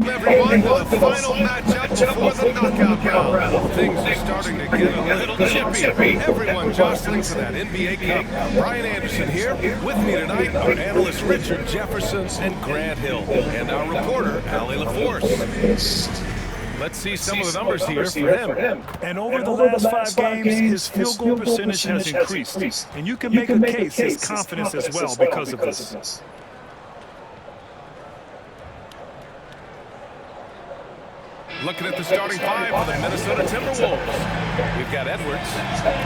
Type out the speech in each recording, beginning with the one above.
Everyone, the final matchup before the knockout round. Things are starting to get a little chippy. Everyone jostling for that NBA Cup. Brian Anderson here. With me tonight are analysts Richard Jefferson and Grant Hill, and our reporter, Allie LaForce. Let's see some of the numbers here for him. And over the last 5 games, his field goal percentage has increased. And you can make a case his confidence as well because of this. Looking at the starting 5 for the Minnesota Timberwolves. We've got Edwards,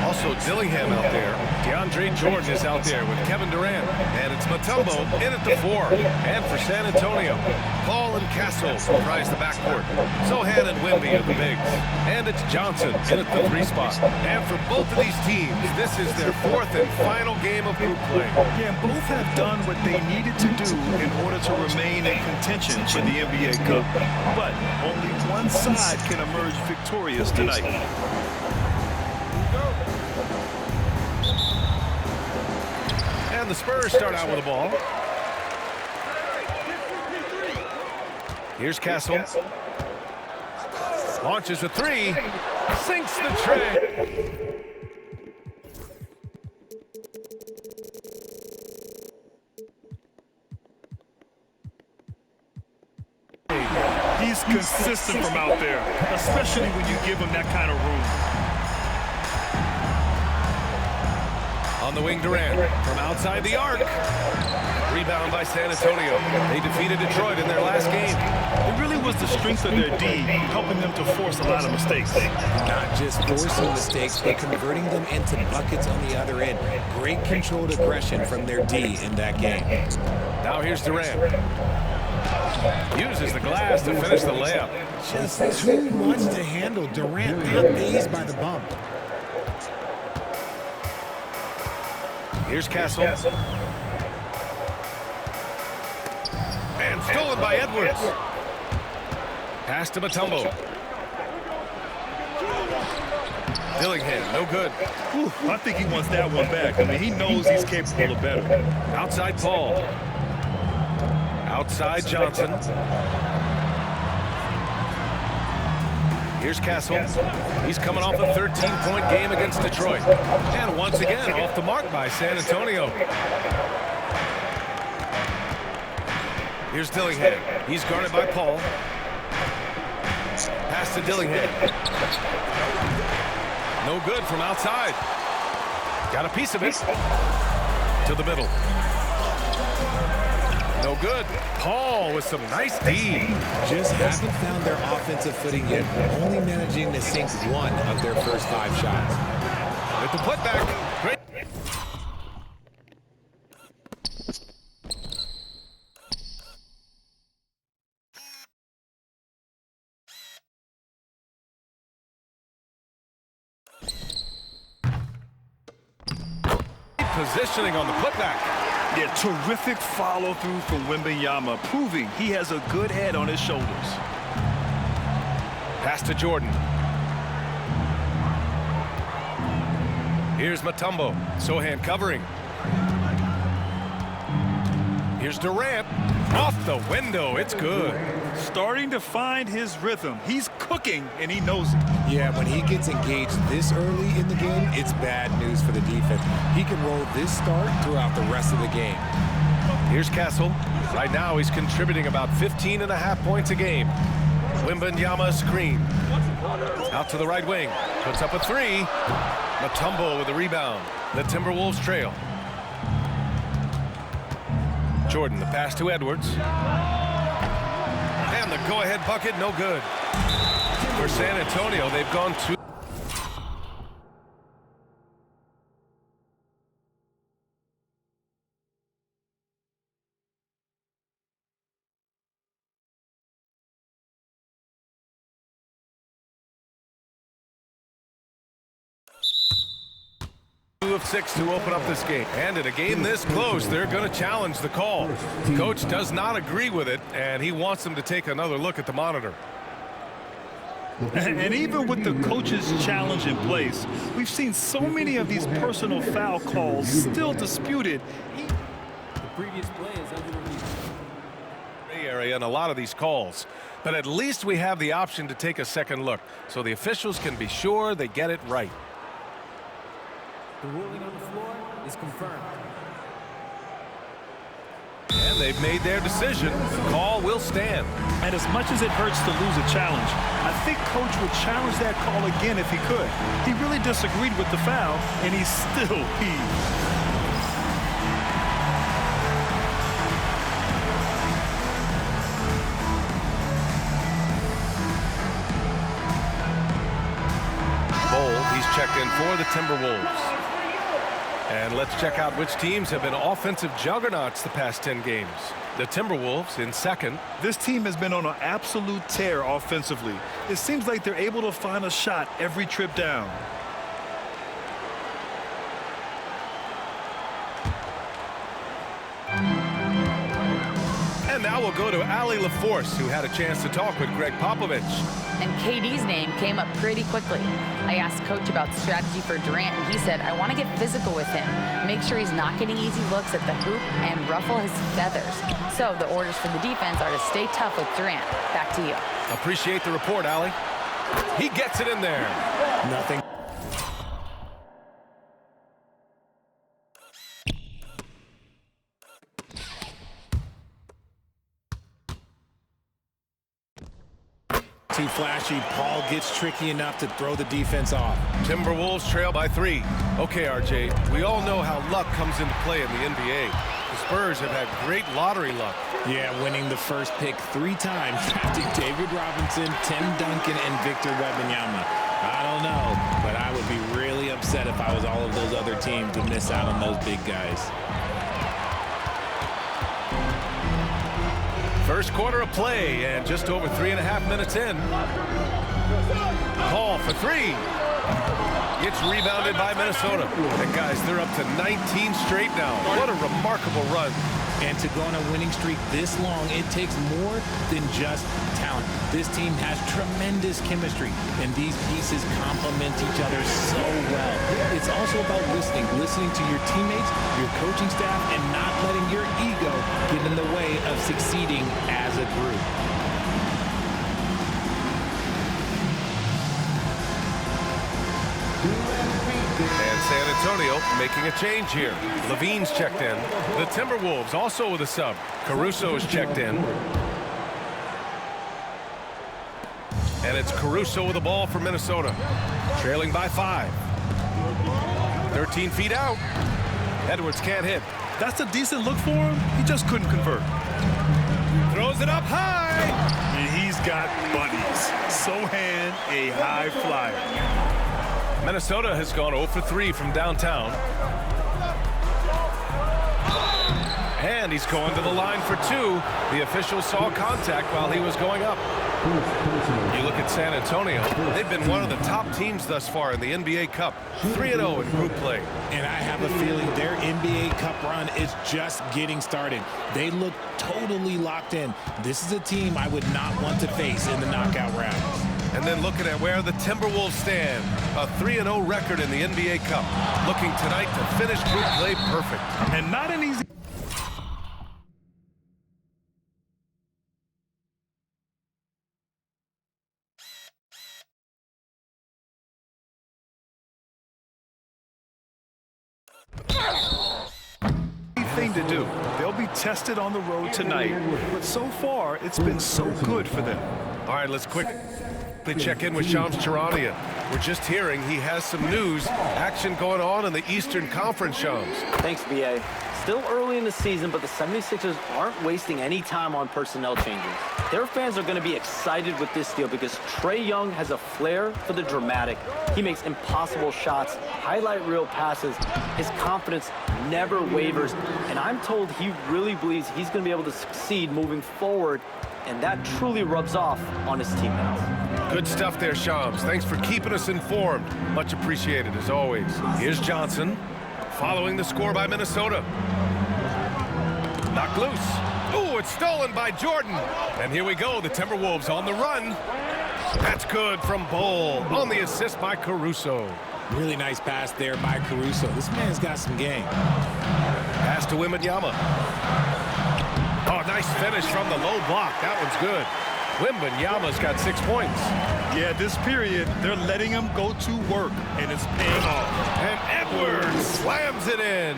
also Dillingham out there. DeAndre Jordan is out there with Kevin Durant. And it's Mutombo in at the 4. And for San Antonio, Paul and Castle comprise the backcourt. Sohan and Wemby are the bigs. And it's Johnson in at the 3 spot. And for both of these teams, this is their 4th and final game of group play. Yeah, both have done what they needed to do in order to remain in contention for the NBA Cup. But only one side can emerge victorious tonight. And the Spurs start out with the ball. Here's Castle. Launches a 3. Sinks the tray. He's consistent from out there, especially when you give him that kind of room. On the wing, Durant from outside the arc. Rebound by San Antonio. They defeated Detroit in their last game. It really was the strength of their D helping them to force a lot of mistakes. Not just forcing mistakes, but converting them into buckets on the other end. Great controlled aggression from their D in that game. Now here's Durant. Uses the glass to finish the layup. Just too much to handle. Durant not fazed by the bump. Here's Castle. And stolen by Edwards. Pass to Mutombo. Dillingham, no good. Ooh, I think he wants that one back. I mean, he knows he's capable of better. Outside Paul. Outside Johnson. Here's Castle. He's coming off a 13-point game against Detroit. And once again, off the mark by San Antonio. Here's Dillingham. He's guarded by Paul. Pass to Dillingham. No good from outside. Got a piece of it. To the middle. No good. Paul with some nice D. Just haven't found their offensive footing yet, only managing to sink 1 of their first 5 shots. With the putback. Great. Positioning on the putback. Yeah, terrific follow-through from Wembanyama, proving he has a good head on his shoulders. Pass to Jordan. Here's Mutombo. Sohan covering. Here's Durant. Off the window. It's good. Starting to find his rhythm. He's cooking, and he knows it. Yeah, when he gets engaged this early in the game, it's bad news for the defense. He can roll this start throughout the rest of the game. Here's Castle. Right now, he's contributing about 15.5 points a game. Wembanyama screen. Out to the right wing. Puts up a 3. Mutombo with the rebound. The Timberwolves trail. Jordan, the pass to Edwards. And the go-ahead bucket, no good. For San Antonio, they've gone to... of 6 to open up this game. And in a game this close, they're going to challenge the call. Coach does not agree with it, and he wants them to take another look at the monitor. And even with the coach's challenge in place, we've seen so many of these personal foul calls still disputed. The previous play is under review. Area and a lot of these calls. But at least we have the option to take a second look, so the officials can be sure they get it right. The ruling on the floor is confirmed. And they've made their decision. The call will stand. And as much as it hurts to lose a challenge, I think Coach would challenge that call again if he could. He really disagreed with the foul, and he's still peeved. He's checked in for the Timberwolves. And let's check out which teams have been offensive juggernauts the past 10 games. The Timberwolves in second. This team has been on an absolute tear offensively. It seems like they're able to find a shot every trip down. And now we'll go to Allie LaForce, who had a chance to talk with Greg Popovich. And KD's name came up pretty quickly. I asked Coach about strategy for Durant, and he said, I want to get physical with him, make sure he's not getting easy looks at the hoop, and ruffle his feathers. So the orders for the defense are to stay tough with Durant. Back to you. Appreciate the report, Allie. He gets it in there. Nothing. Too flashy. Paul gets tricky enough to throw the defense off. Timberwolves trail by 3. Okay, RJ, we all know how luck comes into play in the NBA. The Spurs have had great lottery luck. Yeah, winning the first pick 3 times, drafting David Robinson, Tim Duncan, and Victor Wembanyama. I don't know, but I would be really upset if I was all of those other teams to miss out on those big guys. First quarter of play, and just over 3.5 minutes in. Paul for 3. It's rebounded by Minnesota. And guys, they're up to 19 straight now. What a remarkable run. And to go on a winning streak this long, it takes more than just talent. This team has tremendous chemistry, and these pieces complement each other so well. It's also about listening to your teammates, your coaching staff, and not letting your ego get in the way of succeeding as a group. And San Antonio making a change here. Levine's checked in. The Timberwolves also with a sub. Caruso's checked in. And it's Caruso with the ball for Minnesota. Trailing by 5. 13 feet out. Edwards can't hit. That's a decent look for him. He just couldn't convert. Throws it up high. And he's got buddies. Sohan, a high flyer. Minnesota has gone 0 for 3 from downtown. And he's going to the line for 2. The official saw contact while he was going up. You look at San Antonio. They've been one of the top teams thus far in the NBA Cup. 3-0 in group play. And I have a feeling their NBA Cup run is just getting started. They look totally locked in. This is a team I would not want to face in the knockout rounds. And then looking at where the Timberwolves stand, a 3-0 record in the NBA Cup. Looking tonight to finish group play perfect. And not an easy... thing to do. They'll be tested on the road tonight, but so far it's been so good for them. All right, let's quickly check in with Shams Charania. We're just hearing he has some news. Action going on in the Eastern Conference, Shams. Thanks, B.A. Still early in the season, but the 76ers aren't wasting any time on personnel changes. Their fans are going to be excited with this deal because Trae Young has a flair for the dramatic. He makes impossible shots, highlight reel passes. His confidence never wavers, and I'm told he really believes he's going to be able to succeed moving forward, and that truly rubs off on his teammates. Good stuff there, Shams. Thanks for keeping us informed. Much appreciated, as always. Here's Johnson, following the score by Minnesota. Knocked loose. Ooh, it's stolen by Jordan. And here we go, the Timberwolves on the run. That's good from Bull on the assist by Caruso. Really nice pass there by Caruso. This man's got some game. Pass to Wembanyama. Oh, nice finish from the low block. That one's good. Wembanyama's got 6 points. Yeah, this period, they're letting him go to work, and it's paying off. And Edwards slams it in.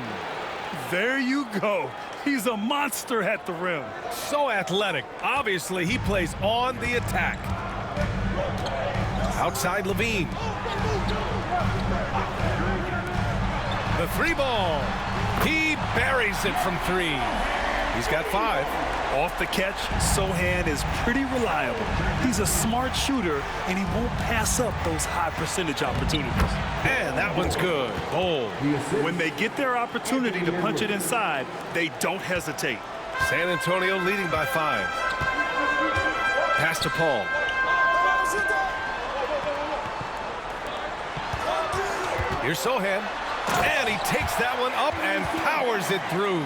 There you go. He's a monster at the rim. So athletic. Obviously, he plays on the attack. Outside Levine. The 3 ball. He buries it from 3. He's got 5. Off the catch, Sohan is pretty reliable. He's a smart shooter, and he won't pass up those high percentage opportunities. And that one's good. Bold. When they get their opportunity to punch it inside, they don't hesitate. San Antonio leading by 5. Pass to Paul. Here's Sohan. And he takes that one up and powers it through.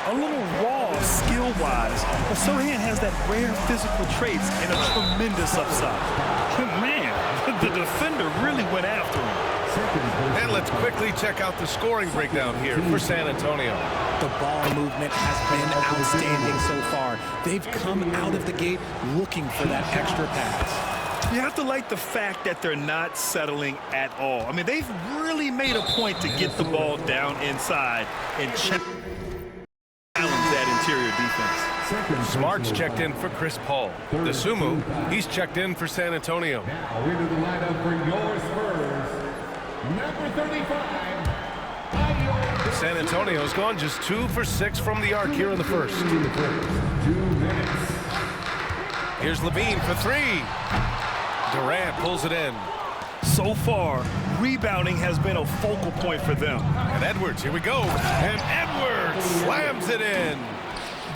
A little raw skill-wise, but Sohan has that rare physical traits and a tremendous upside. Man, the defender really went after him. And let's quickly check out the scoring breakdown here for San Antonio. The ball movement has been outstanding so far. They've come out of the gate looking for that extra pass. You have to like the fact that they're not settling at all. I mean, they've really made a point to get the ball down inside and challenge that interior defense. Smart's checked in for Chris Paul. Dosunmu, he's checked in for San Antonio. Now into the lineup for your Spurs, number 35. San Antonio's gone just 2 for 6 from the arc here in the first. 2 minutes. Here's Levine for 3. Durant pulls it in. So far, rebounding has been a focal point for them. And Edwards, here we go. And Edwards slams it in.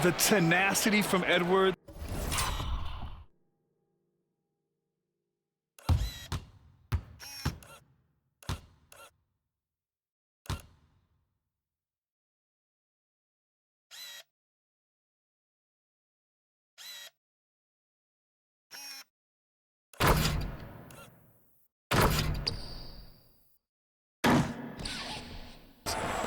The tenacity from Edwards.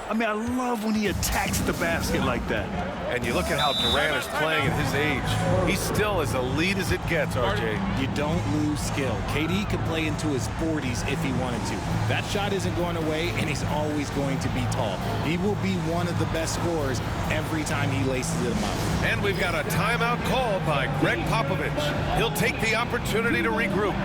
I mean, I love when he attacks the basket like that. And you look at how Durant is playing at his age. He's still as elite as it gets, RJ. You don't lose skill. KD could play into his 40s if he wanted to. That shot isn't going away, and he's always going to be tall. He will be one of the best scorers every time he laces them up. And we've got a timeout called by Greg Popovich. He'll take the opportunity to regroup.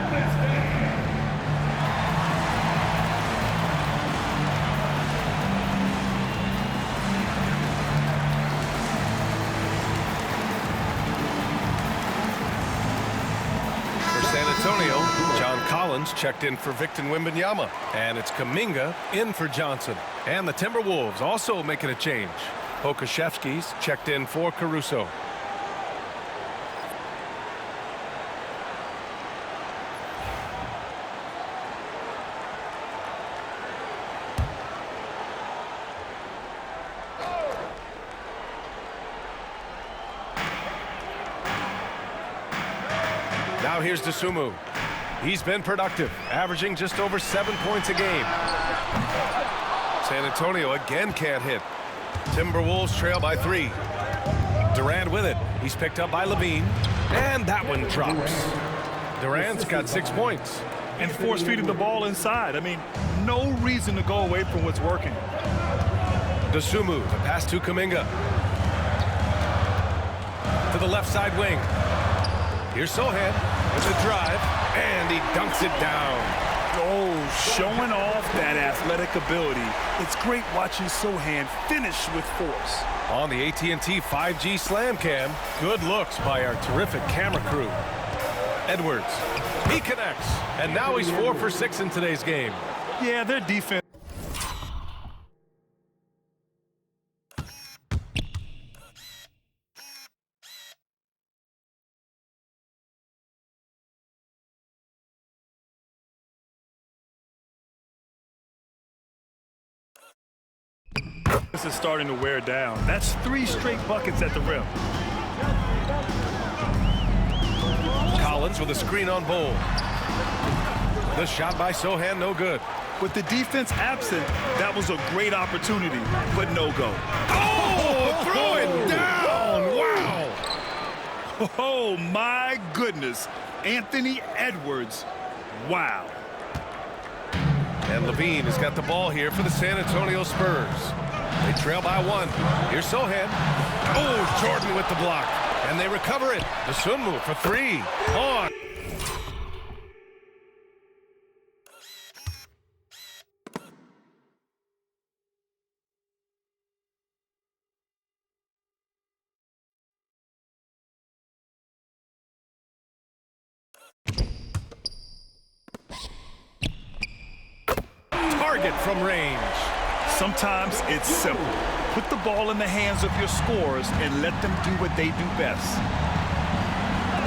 Antonio, John Collins checked in for Victor Wembanyama, and it's Kuminga in for Johnson. And the Timberwolves also making a change. Pokuševski's checked in for Caruso. Now here's Dosunmu. He's been productive, averaging just over 7 points a game. San Antonio again can't hit. Timberwolves trail by 3. Durant with it. He's picked up by Levine. And that one drops. Durant's got 6 points. And force-feeding the ball inside. I mean, no reason to go away from what's working. Dosunmu, the pass to Kuminga. To the left side wing. Here's Sohan with the drive, and he dunks it down. Oh, showing off that athletic ability. It's great watching Sohan finish with force. On the AT&T 5G Slam Cam, good looks by our terrific camera crew. Edwards, he connects, and now he's 4 for 6 in today's game. Yeah, their defense. This is starting to wear down. That's 3 straight buckets at the rim. Collins with a screen on Bowl. The shot by Sohan, no good. With the defense absent, that was a great opportunity, but no go. Oh, throw it down! Wow! Oh, my goodness. Anthony Edwards. Wow. And Levine has got the ball here for the San Antonio Spurs. They trail by 1. Here's Sohan. Oh, Jordan with the block. And they recover it. The Sunmu for 3. On. Target from range. Sometimes it's simple. Put the ball in the hands of your scorers and let them do what they do best.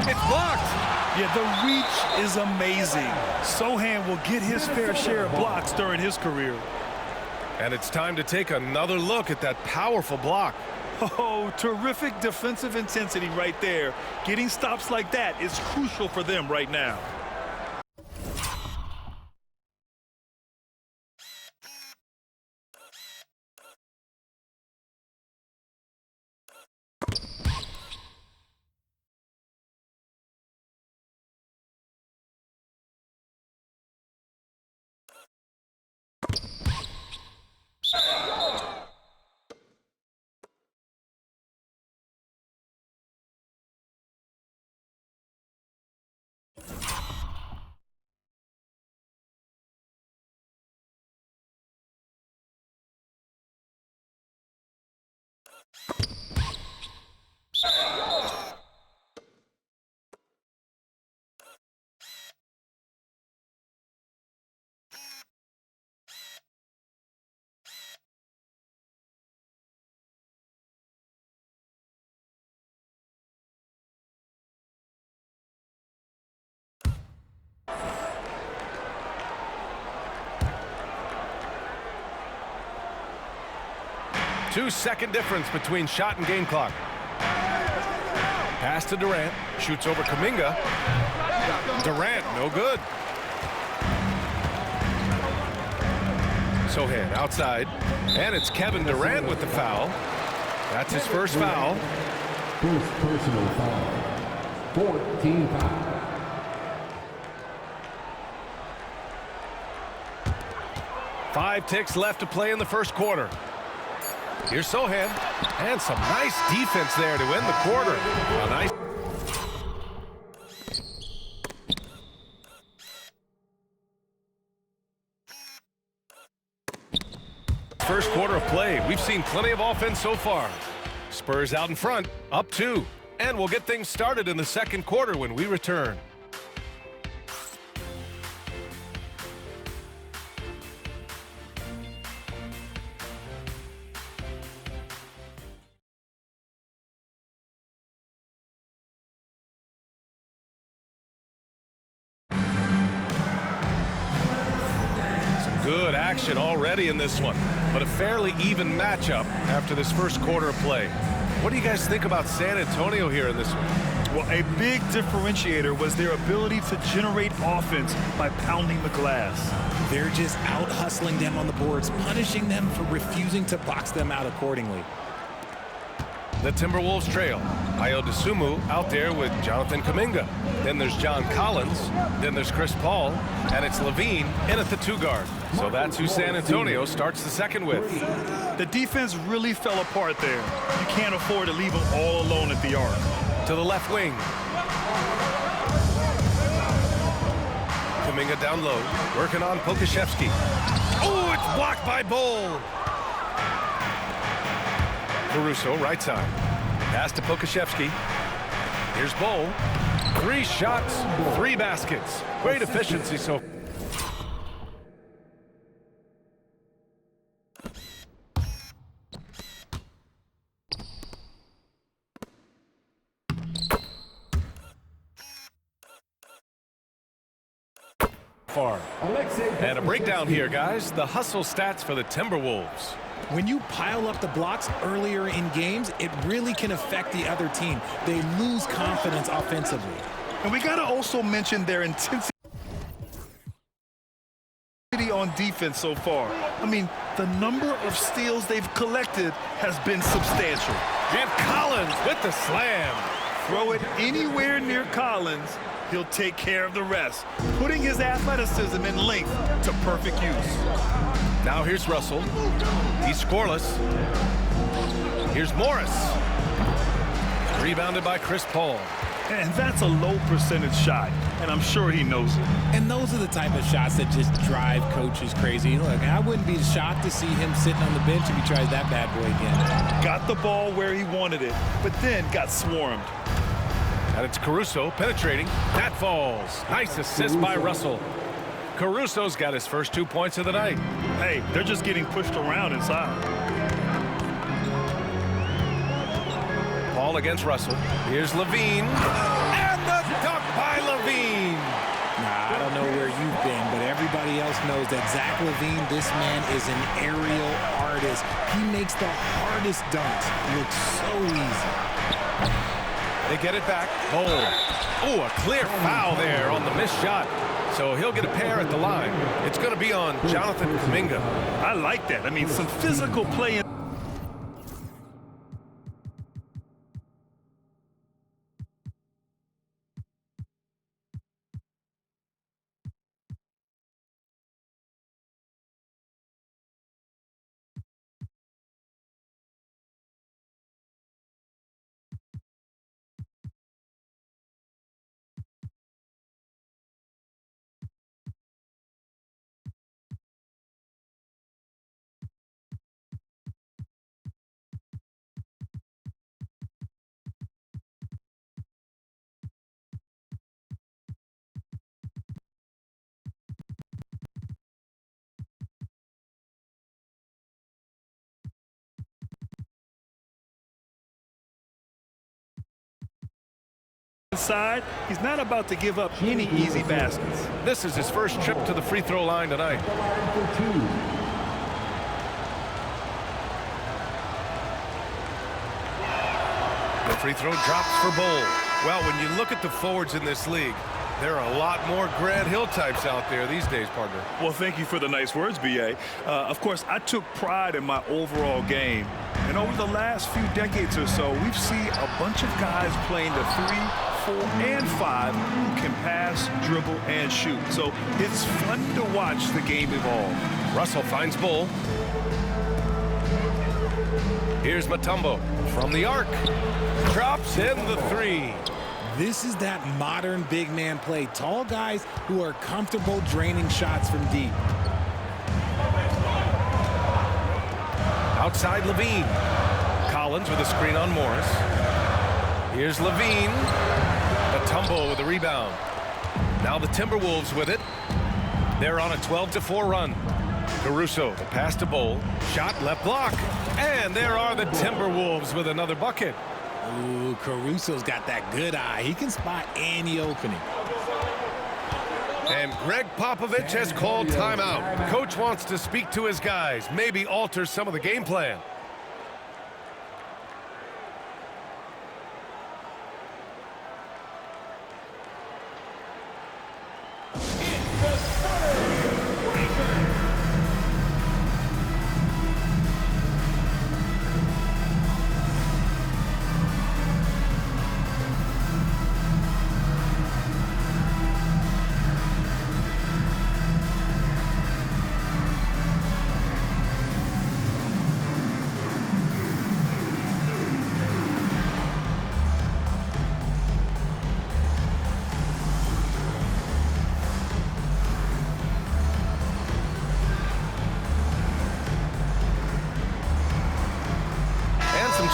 It's blocked. Yeah, the reach is amazing. Sohan will get his fair share of blocks during his career. And it's time to take another look at that powerful block. Oh, terrific defensive intensity right there. Getting stops like that is crucial for them right now. Two-second difference between shot and game clock. Pass to Durant. Shoots over Kuminga. Durant, no good. Sohan outside. And it's Kevin Durant with the foul. That's his first foul. First personal foul. 14 foul. Five ticks left to play in the first quarter. Here's Sohan. And some nice defense there to end the quarter. A nice. First quarter of play. We've seen plenty of offense so far. Spurs out in front, up 2. And we'll get things started in the second quarter when we return. Good action already in this one, but a fairly even matchup after this first quarter of play. What do you guys think about San Antonio here in this one? Well, a big differentiator was their ability to generate offense by pounding the glass. They're just out-hustling them on the boards, punishing them for refusing to box them out accordingly. The Timberwolves trail. Ayo Dosunmu out there with Jonathan Kuminga. Then there's John Collins. Then there's Chris Paul. And it's Levine in at the 2 guard. So that's who San Antonio starts the second with. The defense really fell apart there. You can't afford to leave them all alone at the arc. To the left wing. Kuminga down low. Working on Pokashevsky. Oh, it's blocked by Bol. Caruso, right side. Pass to Pokashevsky. Here's Bol. 3 shots, 3 baskets. Great efficiency so far. And a breakdown here, guys. The hustle stats for the Timberwolves. When you pile up the blocks earlier in games, it really can affect the other team. They lose confidence offensively. And we got to also mention their intensity on defense so far. I mean, the number of steals they've collected has been substantial. And Collins with the slam. Throw it anywhere near Collins, he'll take care of the rest, putting his athleticism and length to perfect use. Now here's Russell. He's scoreless. Here's Morris. Rebounded by Chris Paul. And that's a low percentage shot, and I'm sure he knows it. And those are the type of shots that just drive coaches crazy. Look, I wouldn't be shocked to see him sitting on the bench if he tries that bad boy again. Got the ball where he wanted it, but then got swarmed. And it's Caruso penetrating. That falls. Nice assist by Russell. Caruso's got his first 2 points of the night. Hey, they're just getting pushed around inside. Paul against Russell. Here's Levine. And the dunk by Levine. Nah, I don't know where you've been, but everybody else knows that Zach LaVine, this man is an aerial artist. He makes the hardest dunks look so easy. They get it back. Bowl. Oh, a clear foul there on the missed shot. So he'll get a pair at the line. It's going to be on Jonathan Kuminga. I like that. I mean, some physical play. Inside, he's not about to give up any easy baskets. This is his first trip to the free throw line tonight. The free throw drops for Bowl. Well, when you look at the forwards in this league, there are a lot more Grant Hill types out there these days, partner. Well, thank you for the nice words, B.A. Of course, I took pride in my overall game. And over the last few decades or so, we've seen a bunch of guys playing the 3, 4, and 5 who can pass, dribble, and shoot. So it's fun to watch the game evolve. Russell finds Bull. Here's Mutombo from the arc. Drops in the 3. This is that modern big man play. Tall guys who are comfortable draining shots from deep. Outside Levine. Collins with a screen on Morris. Here's Levine. Mutombo with a rebound. Now the Timberwolves with it. They're on a 12-4 run. Caruso, the pass to Bowl. Shot left block. And there are the Timberwolves with another bucket. Ooh, Caruso's got that good eye. He can spot any opening. And Greg Popovich has called timeout. Coach wants to speak to his guys, maybe alter some of the game plan.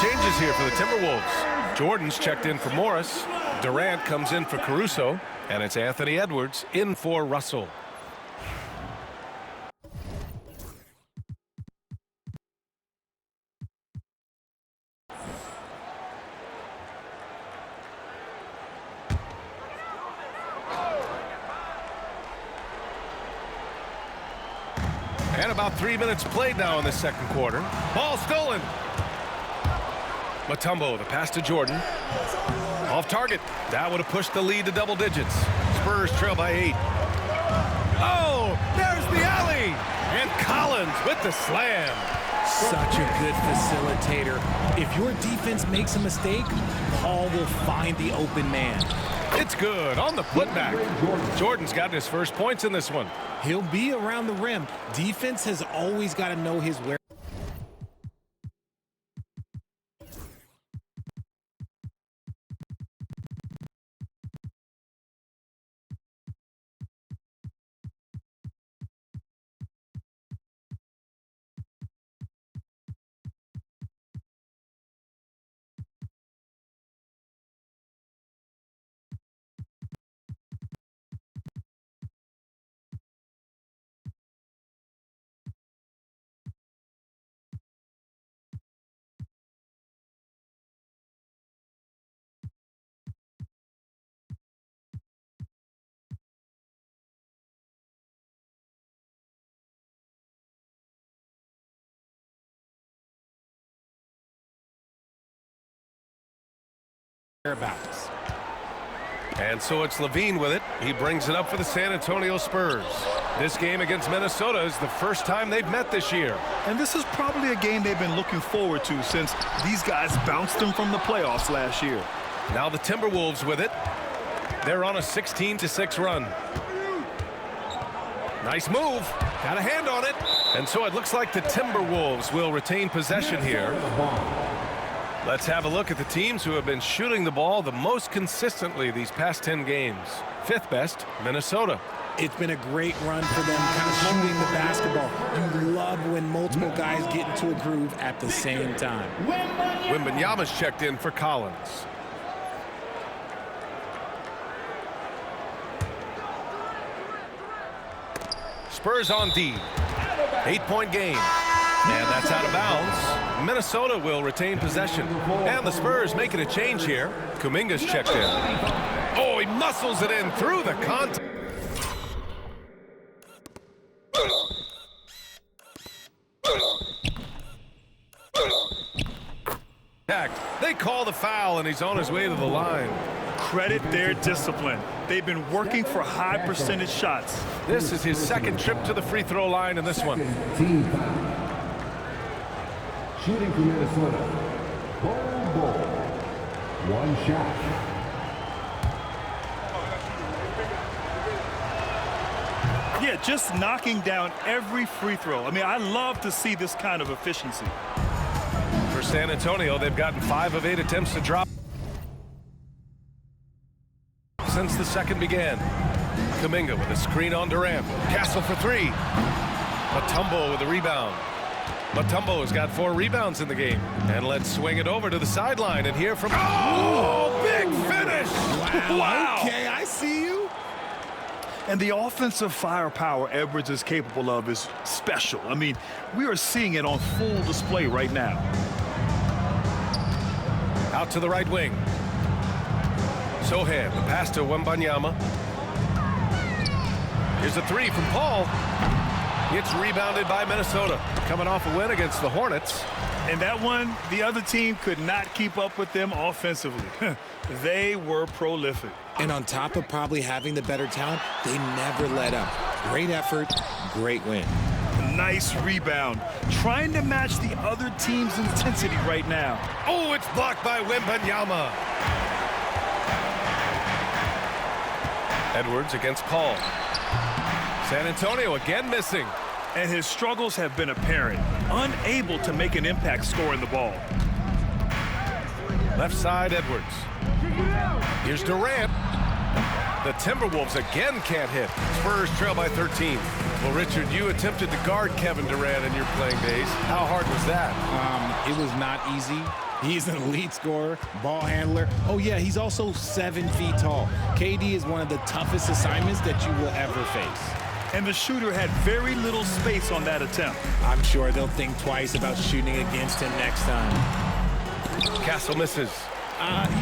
Changes here for the Timberwolves. Jordan's checked in for Morris. Durant comes in for Caruso. And it's Anthony Edwards in for Russell. And about 3 minutes played now in the second quarter. Ball stolen. Mutombo, the pass to Jordan. Off target. That would have pushed the lead to double digits. Spurs trail by 8. Oh, there's the alley. And Collins with the slam. such a good facilitator. If your defense makes a mistake, Paul will find the open man. It's good on the putback. Jordan's gotten his first points in this one. He'll be around the rim. Defense has always got to know his where. Whereabouts. And so it's Levine with it. He brings it up for the San Antonio Spurs. This game against Minnesota is the first time they've met this year. And this is probably a game they've been looking forward to since these guys bounced them from the playoffs last year. Now the Timberwolves with it. They're on a 16-6 run. Nice move. Got a hand on it. And so it looks like the Timberwolves will retain possession here. Let's have a look at the teams who have been shooting the ball the most consistently these past 10 games. Fifth best, Minnesota. It's been a great run for them, kind of shooting the basketball. You love when multiple guys get into a groove at the same time. Wembanyama's checked in for Collins. Spurs on D. 8-point game. And that's out of bounds. Minnesota will retain possession. And the Spurs making a change here. Kuminga's checked in. Oh, he muscles it in through the contact. They call the foul, and he's on his way to the line. Credit their discipline. They've been working for high percentage shots. This is his second trip to the free throw line in this one. Team foul. Shooting for Minnesota. Ball. One shot. Yeah, just knocking down every free throw. I mean, I love to see this kind of efficiency. For San Antonio, they've gotten 5 of 8 attempts to drop since the second began. Kuminga with a screen on Durant. Castle for 3. Mutumbo with a rebound. Mutombo has got 4 rebounds in the game. And let's swing it over to the sideline and hear from... Oh, big finish! Wow. Okay, I see you. And the offensive firepower Edwards is capable of is special. I mean, we are seeing it on full display right now. Out to the right wing. Sohan, the pass to Wembanyama. Here's a 3 from Paul. It's rebounded by Minnesota, coming off a win against the Hornets. And that one, the other team could not keep up with them offensively. They were prolific. And on top of probably having the better talent, they never let up. Great effort, great win. Nice rebound. Trying to match the other team's intensity right now. Oh, it's blocked by Wembanyama. Edwards against Paul. San Antonio again missing. And his struggles have been apparent. Unable to make an impact scoring the ball. Left side, Edwards. Here's Durant. The Timberwolves again can't hit. Spurs trail by 13. Well, Richard, you attempted to guard Kevin Durant in your playing days. How hard was that? It was not easy. He's an elite scorer, ball handler. Oh, yeah, he's also 7 feet tall. KD is one of the toughest assignments that you will ever face. And the shooter had very little space on that attempt. I'm sure they'll think twice about shooting against him next time. Castle misses.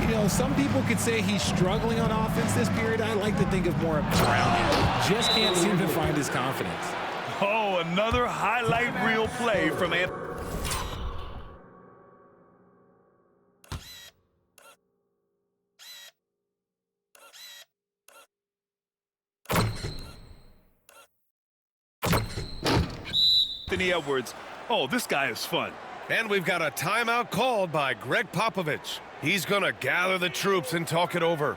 You know, some people could say he's struggling on offense this period. I like to think of more around him. Just can't seem to find his confidence. Oh, another highlight reel play from Anthony. Edwards Oh, this guy is fun. And we've got a timeout called by Greg Popovich. He's going to gather the troops and talk it over.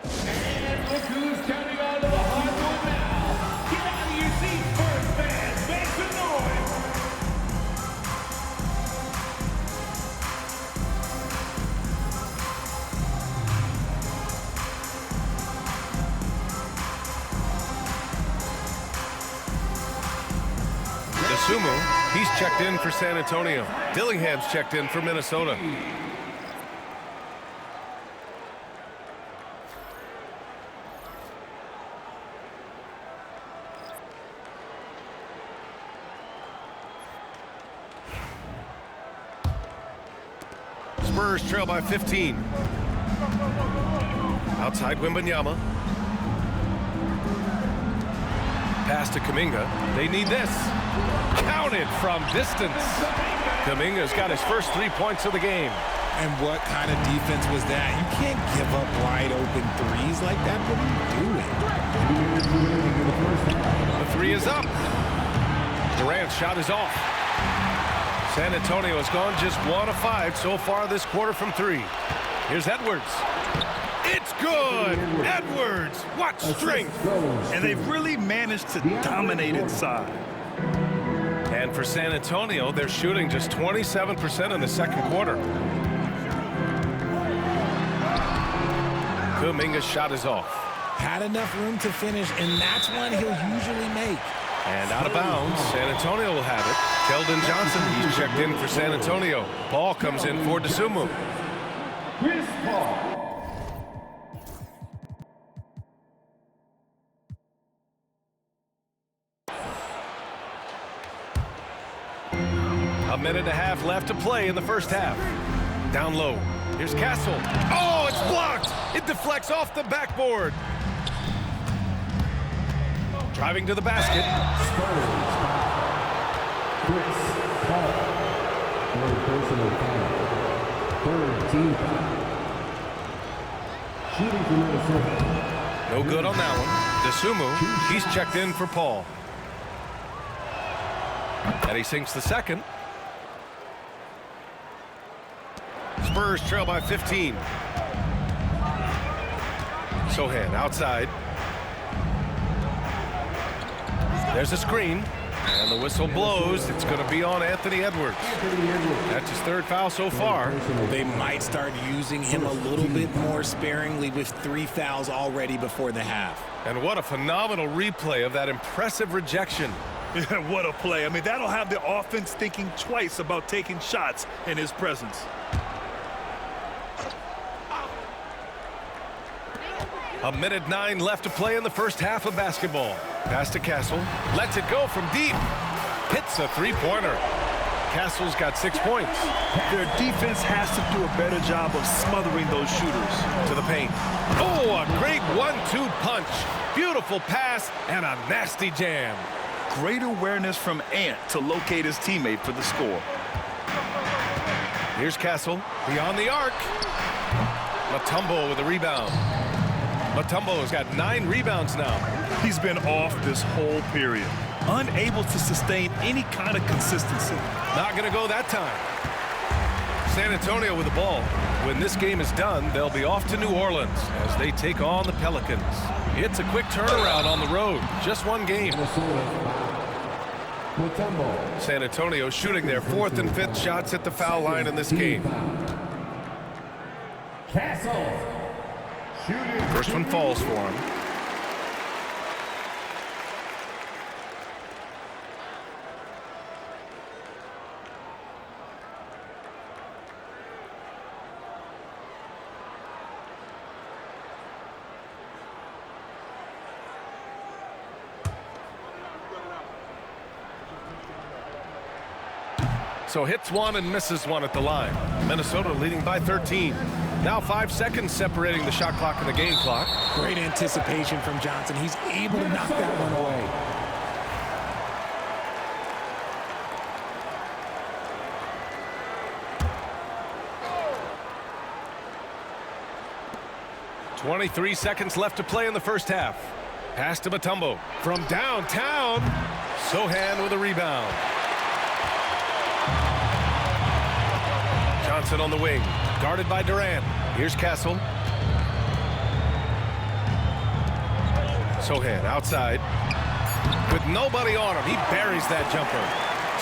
And look who's coming onto the hardwood now. Get out of your seats, Spurs fans. Make some noise. Sumo, he's checked in for San Antonio. Dillingham's checked in for Minnesota. Spurs trail by 15. Outside Wembanyama. Pass to Kuminga. They need this. Counted from distance. Kuminga's got his first 3 points of the game. And what kind of defense was that? You can't give up wide open threes like that. What are you doing? The three is up. Durant's shot is off. San Antonio has gone just 1 of 5 so far this quarter from 3. Here's Edwards. It's good! Edwards! What strength! And they've really managed to dominate inside. And for San Antonio, they're shooting just 27% in the second quarter. Kuminga's shot is off. Had enough room to finish, and that's one he'll usually make. And out of bounds, San Antonio will have it. Keldon Johnson, he's checked in for San Antonio. Ball comes in for DeSumo. Chris Paul. A minute and a half left to play in the first half. Down low. Here's Castle. Oh, it's blocked! It deflects off the backboard. Driving to the basket. Spurs. Chris Paul. Third personal foul. Third team foul. Shooting for Minnesota. No good on that one. DeSumo, he's checked in for Paul. And he sinks the second. Spurs trail by 15. Sohan outside. There's a screen. And the whistle blows. It's going to be on Anthony Edwards. That's his third foul so far. They might start using him a little bit more sparingly with 3 fouls already before the half. And what a phenomenal replay of that impressive rejection. Yeah, what a play. I mean, that'll have the offense thinking twice about taking shots in his presence. A minute 9 left to play in the first half of basketball. Pass to Castle. Lets it go from deep. Hits a three-pointer. Castle's got 6 points. Their defense has to do a better job of smothering those shooters. To the paint. Oh, a great 1-2 punch. Beautiful pass and a nasty jam. Great awareness from Ant to locate his teammate for the score. Here's Castle. Beyond the arc. Mutumbo with a rebound. Mutombo has got 9 rebounds now. He's been off this whole period. Unable to sustain any kind of consistency. Not going to go that time. San Antonio with the ball. When this game is done, they'll be off to New Orleans as they take on the Pelicans. It's a quick turnaround on the road. Just 1 game. San Antonio shooting their 4th and 5th shots at the foul line in this game. Castle. First one falls for him. So hits 1 and misses 1 at the line. Minnesota leading by 13. Now 5 seconds separating the shot clock and the game clock. Great anticipation from Johnson. He's able to knock that one away. .23 seconds left to play in the first half. Pass to Mutombo from downtown. Sohan with a rebound. Johnson on the wing, guarded by Durant. Here's Castle. Sohan outside. With nobody on him, he buries that jumper.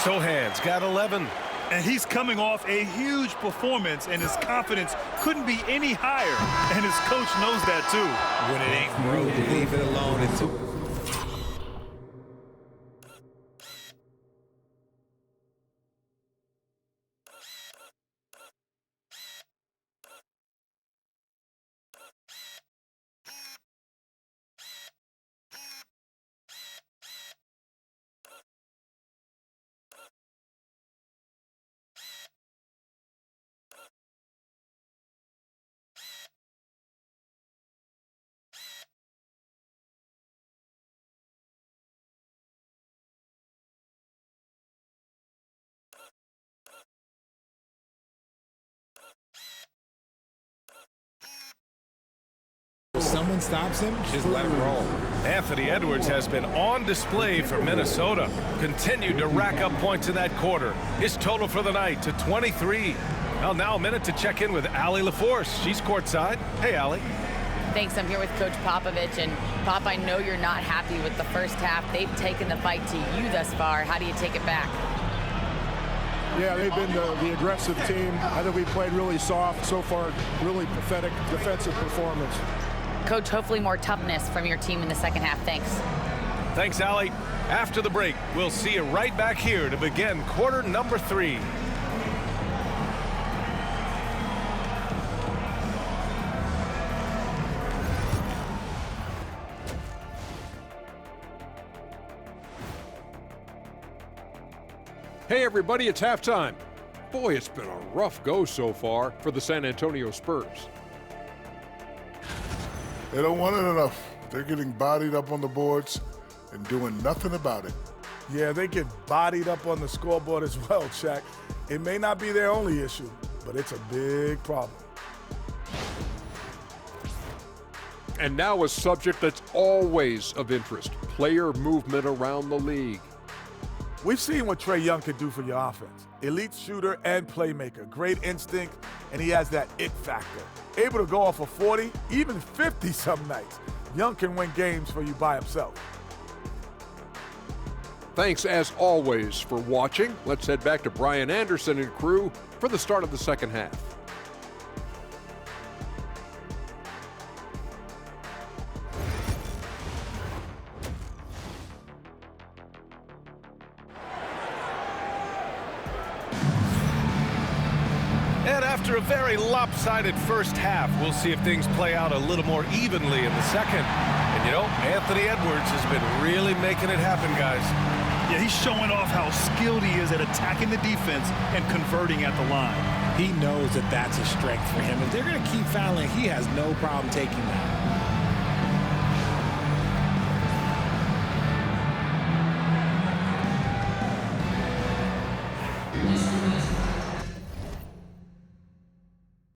Sohan's got 11. And he's coming off a huge performance, and his confidence couldn't be any higher. And his coach knows that, too. When it ain't broke, leave it alone. If someone stops him, just let him roll. Anthony Edwards has been on display for Minnesota. Continued to rack up points in that quarter. His total for the night to 23. Well, now a minute to check in with Allie LaForce. She's courtside. Hey, Allie. Thanks. I'm here with Coach Popovich. And, Pop, I know you're not happy with the first half. They've taken the fight to you thus far. How do you take it back? Yeah, they've been the aggressive team. I think we played really soft. So far, really pathetic defensive performance. Coach, hopefully more toughness from your team in the second half. Thanks. Thanks, Allie. After the break, we'll see you right back here to begin quarter number 3. Hey everybody, it's halftime. Boy, it's been a rough go so far for the San Antonio Spurs. They don't want it enough. They're getting bodied up on the boards and doing nothing about it. Yeah, they get bodied up on the scoreboard as well, Shaq. It may not be their only issue, but it's a big problem. And now a subject that's always of interest, player movement around the league. We've seen what Trae Young can do for your offense. Elite shooter and playmaker, great instinct, and he has that it factor. Able to go off of 40, even 50 some nights. Young can win games for you by himself. Thanks as always for watching. Let's head back to Brian Anderson and crew for the start of the second half. And after a very lopsided first half, we'll see if things play out a little more evenly in the second. And, you know, Anthony Edwards has been really making it happen, guys. Yeah, he's showing off how skilled he is at attacking the defense and converting at the line. He knows that that's a strength for him. If they're going to keep fouling, he has no problem taking that.